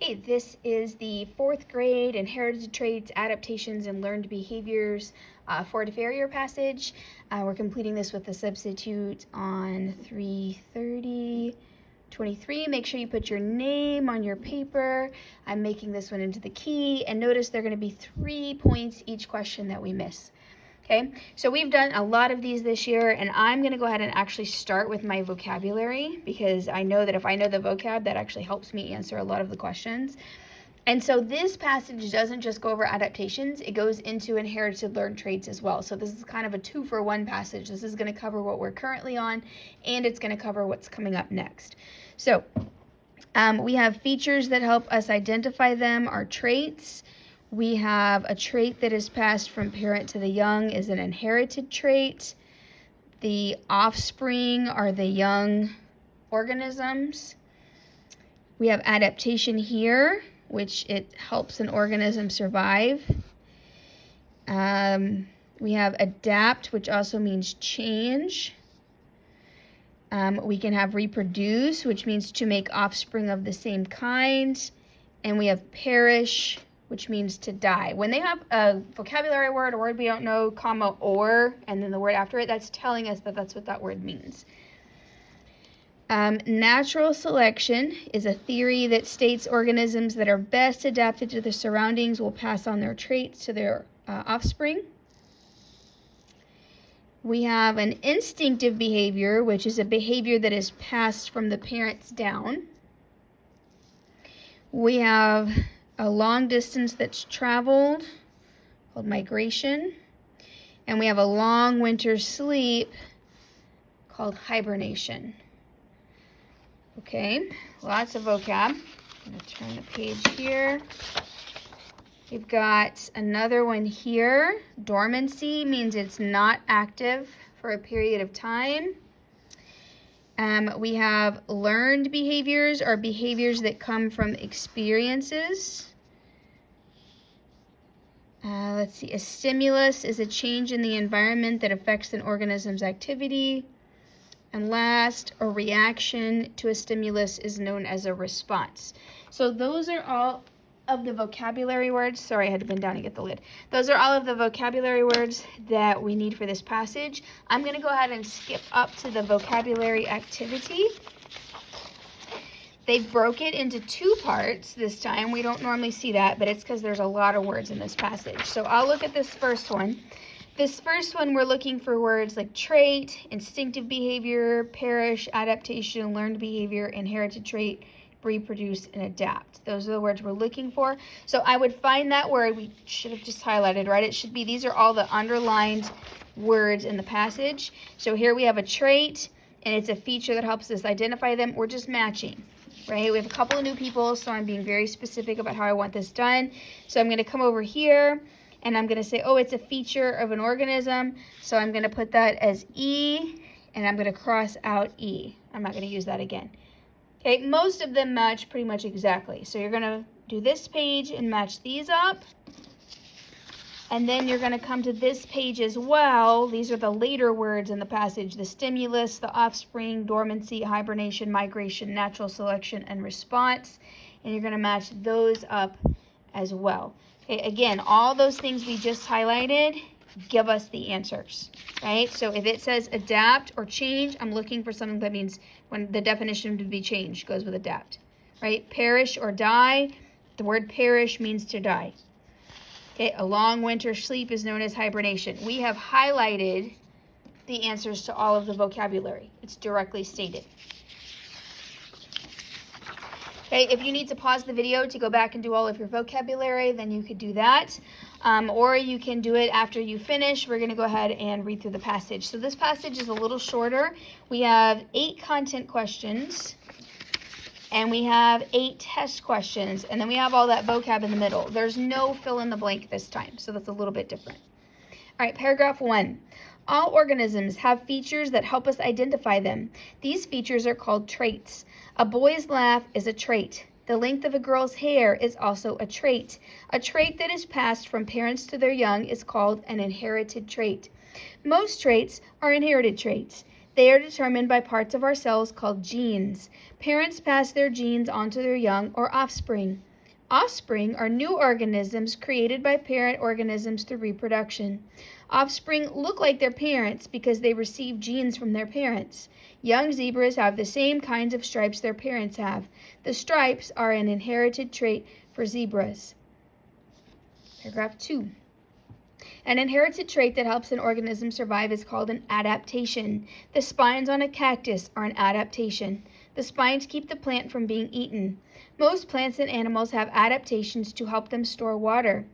Okay, this is the 4th grade Inherited Traits, Adaptations, and Learned Behaviors for a Farrier passage. We're completing this with the substitute on 3:30:23. Make sure you put your name on your paper. I'm making this one into the key, and notice there are going to be 3 points each question that we miss. Okay, so we've done a lot of these this year, and I'm going to go ahead and actually start with my vocabulary because I know that if I know the vocab, that actually helps me answer a lot of the questions. And so this passage doesn't just go over adaptations, it goes into inherited learned traits as well. So this is kind of a 2-for-1 passage. This is going to cover what we're currently on, and it's going to cover what's coming up next. So we have features that help us identify them, our traits. We have a trait that is passed from parent to the young is an inherited trait. The offspring are the young organisms. We have adaptation here, which it helps an organism survive. We have adapt, which also means change. We can have reproduce, which means to make offspring of the same kind. And we have perish, which means to die. When they have a vocabulary word, a word we don't know, comma, or, and then the word after it, that's telling us that that's what that word means. Natural selection is a theory that states organisms that are best adapted to their surroundings will pass on their traits to their offspring. We have an instinctive behavior, which is a behavior that is passed from the parents down. We have a long distance that's traveled, called migration. And we have a long winter sleep, called hibernation. Okay, lots of vocab. I'm going to turn the page here. We've got another one here. Dormancy means it's not active for a period of time. We have learned behaviors, or behaviors that come from experiences. Let's see, a stimulus is a change in the environment that affects an organism's activity. And last, a reaction to a stimulus is known as a response. So those are all of the vocabulary words. Sorry, I had to bend down and get the lid. Those are all of the vocabulary words that we need for this passage. I'm going to go ahead and skip up to the vocabulary activity. They broke it into 2 parts this time. We don't normally see that, but it's because there's a lot of words in this passage. So I'll look at this first one. This first one, we're looking for words like trait, instinctive behavior, perish, adaptation, learned behavior, inherited trait, reproduce, and adapt. Those are the words we're looking for. So I would find that word, we should have just highlighted, right? It should be, these are all the underlined words in the passage. So here we have a trait, and it's a feature that helps us identify them. We're just matching, right? We have a couple of new people, so I'm being very specific about how I want this done. So I'm going to come over here, and I'm going to say, oh, it's a feature of an organism. So I'm going to put that as E, and I'm going to cross out E. I'm not going to use that again. Okay, most of them match pretty much exactly. So you're going to do this page and match these up. And then you're going to come to this page as well. These are the later words in the passage: the stimulus, the offspring, dormancy, hibernation, migration, natural selection, and response. And you're going to match those up as well. Okay, again, all those things we just highlighted give us the answers, right? So if it says adapt or change, I'm looking for something that means when the definition to be changed goes with adapt, right? Perish or die, the word perish means to die. Okay, a long winter sleep is known as hibernation. We have highlighted the answers to all of the vocabulary. It's directly stated. Okay, if you need to pause the video to go back and do all of your vocabulary, then you could do that. Or you can do it after you finish. We're going to go ahead and read through the passage. So this passage is a little shorter. We have 8 content questions, and we have 8 test questions, and then we have all that vocab in the middle. There's no fill in the blank this time, so that's a little bit different. All right, paragraph 1. All organisms have features that help us identify them. These features are called traits. A boy's laugh is a trait. The length of a girl's hair is also a trait. A trait that is passed from parents to their young is called an inherited trait. Most traits are inherited traits. They are determined by parts of our cells called genes. Parents pass their genes on to their young or offspring. Offspring are new organisms created by parent organisms through reproduction. Offspring look like their parents because they receive genes from their parents. Young zebras have the same kinds of stripes their parents have. The stripes are an inherited trait for zebras. Paragraph 2. An inherited trait that helps an organism survive is called an adaptation. The spines on a cactus are an adaptation. The spines keep the plant from being eaten. Most plants and animals have adaptations to help them store water.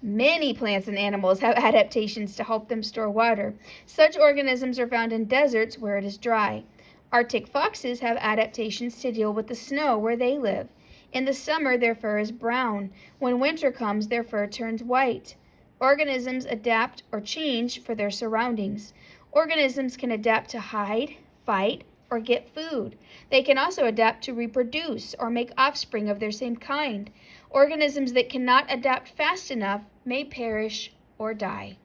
Many plants and animals have adaptations to help them store water. Such organisms are found in deserts where it is dry. Arctic foxes have adaptations to deal with the snow where they live. In the summer, their fur is brown. When winter comes, their fur turns white. Organisms adapt or change for their surroundings. Organisms can adapt to hide, fight, or get food. They can also adapt to reproduce or make offspring of their same kind. Organisms that cannot adapt fast enough may perish or die.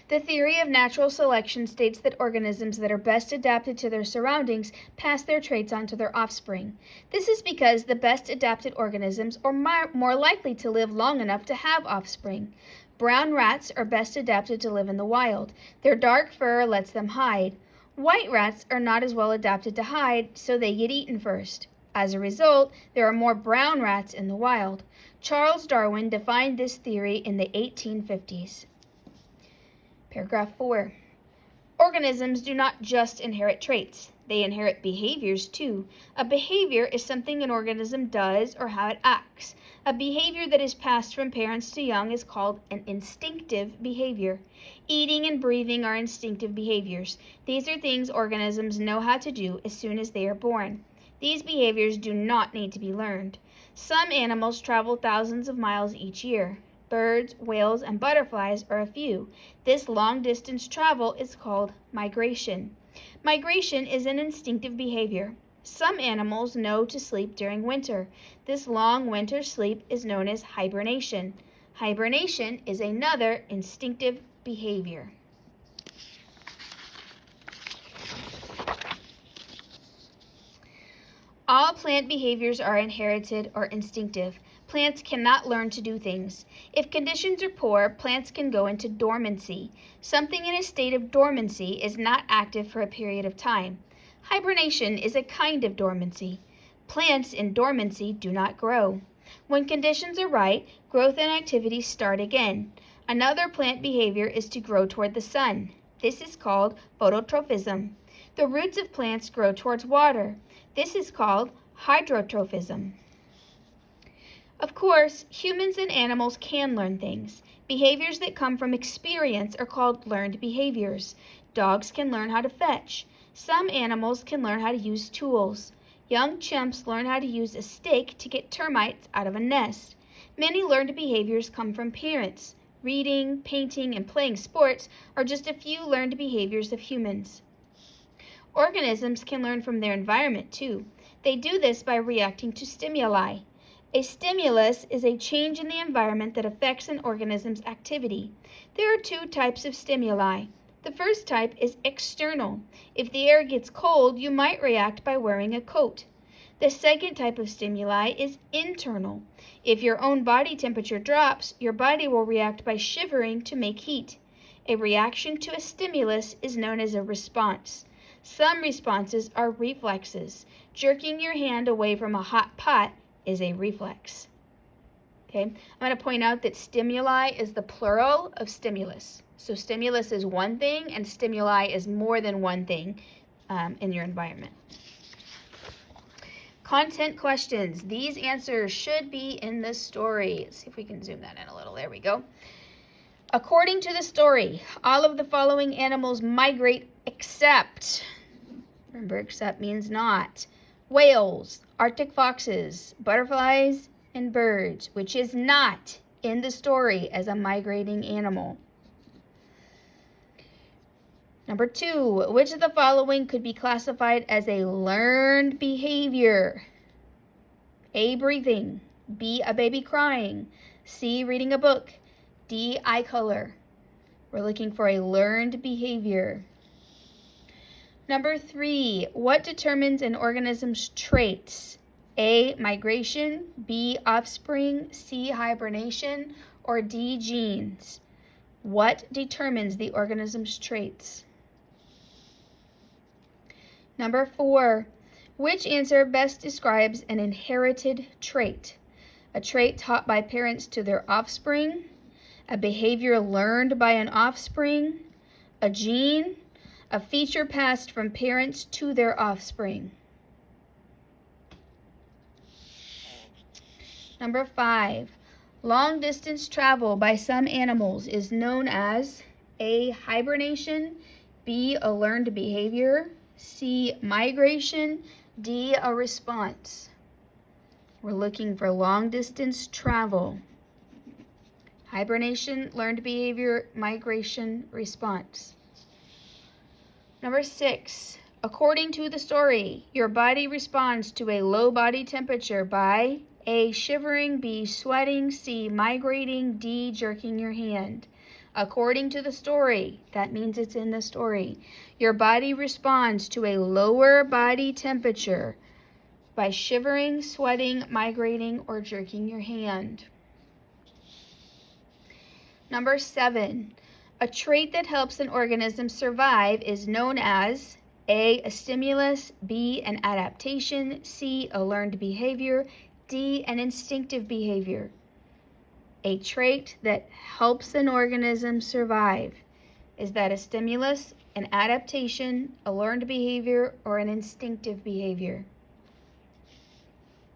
The theory of natural selection states that organisms that are best adapted to their surroundings pass their traits on to their offspring. This is because the best adapted organisms are more likely to live long enough to have offspring. Brown rats are best adapted to live in the wild. Their dark fur lets them hide. White rats are not as well adapted to hide, so they get eaten first. As a result, there are more brown rats in the wild. Charles Darwin defined this theory in the 1850s. Paragraph 4. Organisms do not just inherit traits. They inherit behaviors too. A behavior is something an organism does or how it acts. A behavior that is passed from parents to young is called an instinctive behavior. Eating and breathing are instinctive behaviors. These are things organisms know how to do as soon as they are born. These behaviors do not need to be learned. Some animals travel thousands of miles each year. Birds, whales, and butterflies are a few. This long-distance travel is called migration. Migration is an instinctive behavior. Some animals know to sleep during winter. This long winter sleep is known as hibernation. Hibernation is another instinctive behavior. All plant behaviors are inherited or instinctive. Plants cannot learn to do things. If conditions are poor, plants can go into dormancy. Something in a state of dormancy is not active for a period of time. Hibernation is a kind of dormancy. Plants in dormancy do not grow. When conditions are right, growth and activity start again. Another plant behavior is to grow toward the sun. This is called phototrophism. The roots of plants grow towards water. This is called hydrotrophism. Of course, humans and animals can learn things. Behaviors that come from experience are called learned behaviors. Dogs can learn how to fetch. Some animals can learn how to use tools. Young chimps learn how to use a stick to get termites out of a nest. Many learned behaviors come from parents. Reading, painting, and playing sports are just a few learned behaviors of humans. Organisms can learn from their environment too. They do this by reacting to stimuli. A stimulus is a change in the environment that affects an organism's activity. There are two types of stimuli. The first type is external. If the air gets cold, you might react by wearing a coat. The second type of stimuli is internal. If your own body temperature drops, your body will react by shivering to make heat. A reaction to a stimulus is known as a response. Some responses are reflexes. Jerking your hand away from a hot pot is a reflex. Okay, I'm going to point out that stimuli is the plural of stimulus. So stimulus is one thing and stimuli is more than one thing in your environment. Content questions. These answers should be in the story. Let's see if we can zoom that in a little. There we go. According to the story, all of the following animals migrate except, remember except means not, whales, Arctic foxes, butterflies, and birds, which is not in the story as a migrating animal. Number 2, which of the following could be classified as a learned behavior? A, breathing. B, a baby crying. C, reading a book. D, eye color. We're looking for a learned behavior. Number 3, what determines an organism's traits? A, migration, B, offspring, C, hibernation, or D, genes? What determines the organism's traits? Number 4, which answer best describes an inherited trait? A trait taught by parents to their offspring, a behavior learned by an offspring, a gene, a feature passed from parents to their offspring. Number 5, long distance travel by some animals is known as A, hibernation, B, a learned behavior, C, migration, D, a response. We're looking for long distance travel. Hibernation, learned behavior, migration, response. Number 6, according to the story, your body responds to a low body temperature by A, shivering, B, sweating, C, migrating, D, jerking your hand. According to the story, that means it's in the story, your body responds to a lower body temperature by shivering, sweating, migrating, or jerking your hand. Number 7, a trait that helps an organism survive is known as A, stimulus, B, an adaptation, C, a learned behavior, D, an instinctive behavior. A trait that helps an organism survive. Is that a stimulus, an adaptation, a learned behavior, or an instinctive behavior?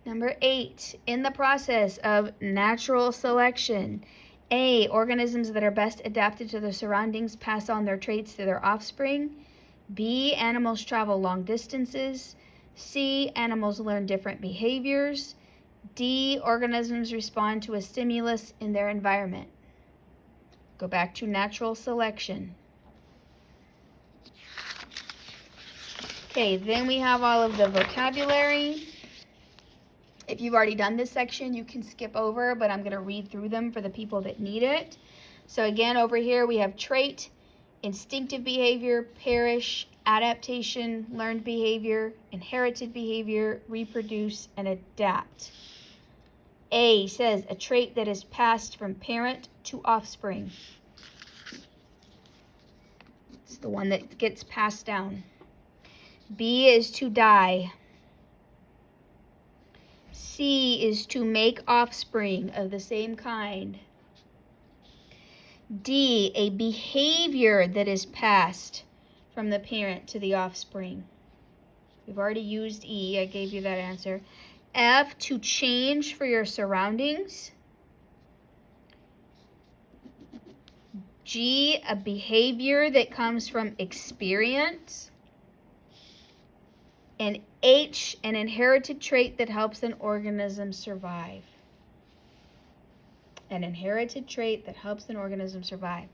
Number 8, in the process of natural selection, A, organisms that are best adapted to their surroundings pass on their traits to their offspring. B, animals travel long distances. C, animals learn different behaviors. D, organisms respond to a stimulus in their environment. Go back to natural selection. Okay, then we have all of the vocabulary. If you've already done this section, you can skip over, but I'm going to read through them for the people that need it. So again, over here we have trait, instinctive behavior, perish, adaptation, learned behavior, inherited behavior, reproduce, and adapt. A says a trait that is passed from parent to offspring. It's the one that gets passed down. B is to die. C is to make offspring of the same kind. D, a behavior that is passed from the parent to the offspring. We've already used E, I gave you that answer. F, to change for your surroundings. G, a behavior that comes from experience. And H, an inherited trait that helps an organism survive. An inherited trait that helps an organism survive.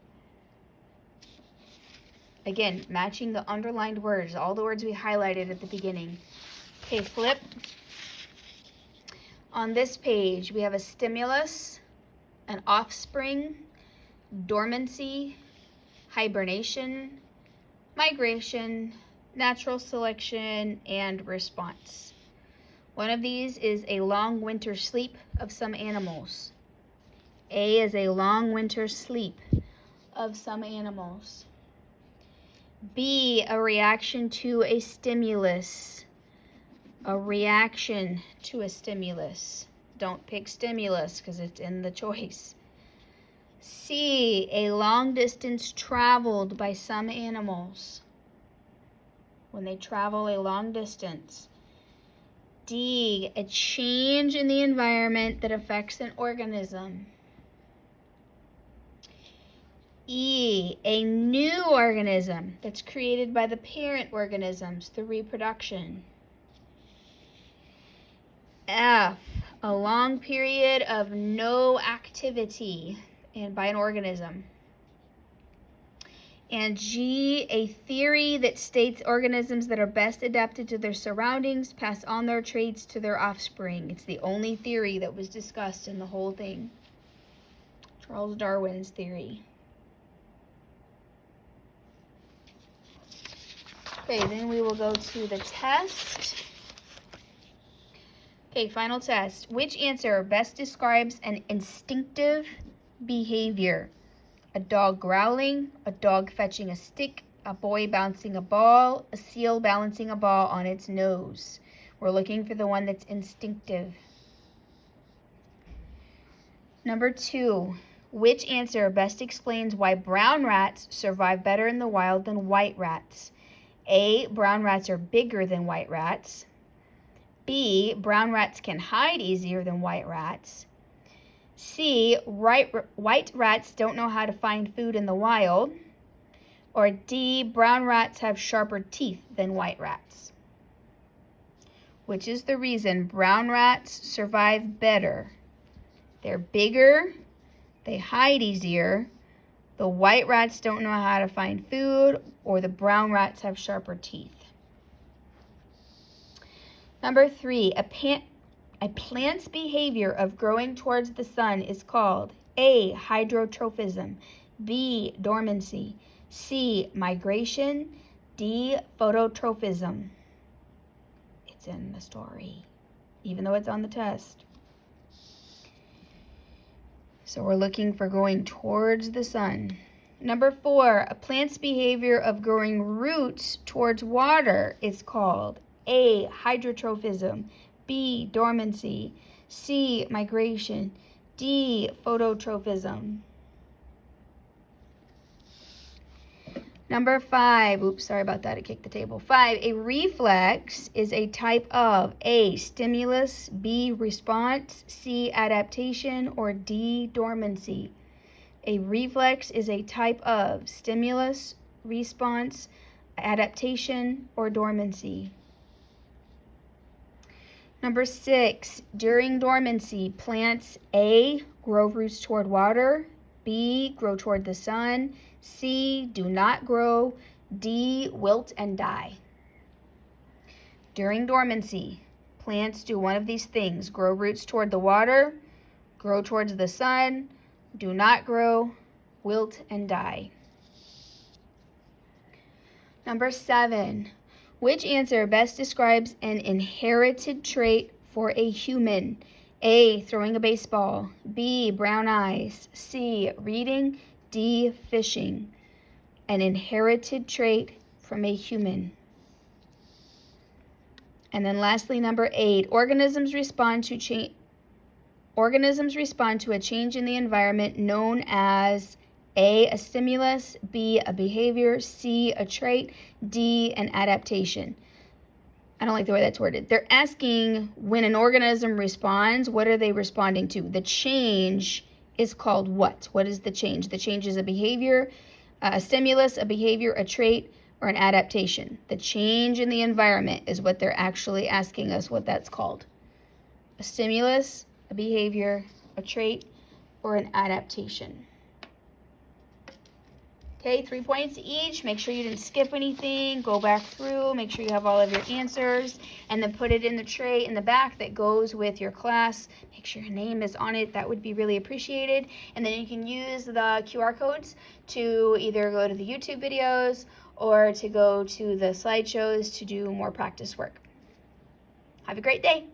Again, matching the underlined words, all the words we highlighted at the beginning. Okay, flip. On this page, we have a stimulus, an offspring, dormancy, hibernation, migration, natural selection, and response. One of these is a long winter sleep of some animals. A is a long winter sleep of some animals. B, a reaction to a stimulus. A reaction to a stimulus. Don't pick stimulus because it's in the choice. C, a long distance traveled by some animals. When they travel a long distance. D, a change in the environment that affects an organism. E, a new organism that's created by the parent organisms through reproduction. F, a long period of no activity by an organism. And G, a theory that states organisms that are best adapted to their surroundings pass on their traits to their offspring. It's the only theory that was discussed in the whole thing. Charles Darwin's theory. Okay, then we will go to the test. Okay, final test. Which answer best describes an instinctive behavior? A dog growling, a dog fetching a stick, a boy bouncing a ball, a seal balancing a ball on its nose. We're looking for the one that's instinctive. Number 2, which answer best explains why brown rats survive better in the wild than white rats? A, brown rats are bigger than white rats. B, brown rats can hide easier than white rats. C, white rats don't know how to find food in the wild. Or D, brown rats have sharper teeth than white rats. Which is the reason brown rats survive better? They're bigger, they hide easier, the white rats don't know how to find food, or the brown rats have sharper teeth. Number 3, a plant's behavior of growing towards the sun is called A, hydrotrophism, B, dormancy, C, migration, D, phototrophism. It's in the story, even though it's on the test. So we're looking for going towards the sun. Number 4, a plant's behavior of growing roots towards water is called A, hydrotrophism, B, dormancy, C, migration, D, phototrophism. Number 5, oops, sorry about that, I kicked the table. 5, a reflex is a type of A, stimulus, B, response, C, adaptation, or D, dormancy. A reflex is a type of stimulus, response, adaptation, or dormancy. Number 6, during dormancy, plants A, grow roots toward water, B, grow toward the sun, C, do not grow, D, wilt and die. During dormancy, plants do one of these things: grow roots toward the water, grow towards the sun, do not grow, wilt and die. Number 7, which answer best describes an inherited trait for a human? A, throwing a baseball, B, brown eyes, C, reading, D, fishing. An inherited trait from a human. And then lastly, number 8, organisms respond to a change in the environment known as A, a stimulus, B, a behavior, C, a trait, D, an adaptation. I don't like the way that's worded. They're asking, when an organism responds, what are they responding to? The change is called what? What is the change? The change is a behavior, a stimulus, a behavior, a trait, or an adaptation. The change in the environment is what they're actually asking us what that's called. A stimulus, a behavior, a trait, or an adaptation. Okay, 3 points each. Make sure you didn't skip anything. Go back through. Make sure you have all of your answers. And then put it in the tray in the back that goes with your class. Make sure your name is on it. That would be really appreciated. And then you can use the QR codes to either go to the YouTube videos or to go to the slideshows to do more practice work. Have a great day.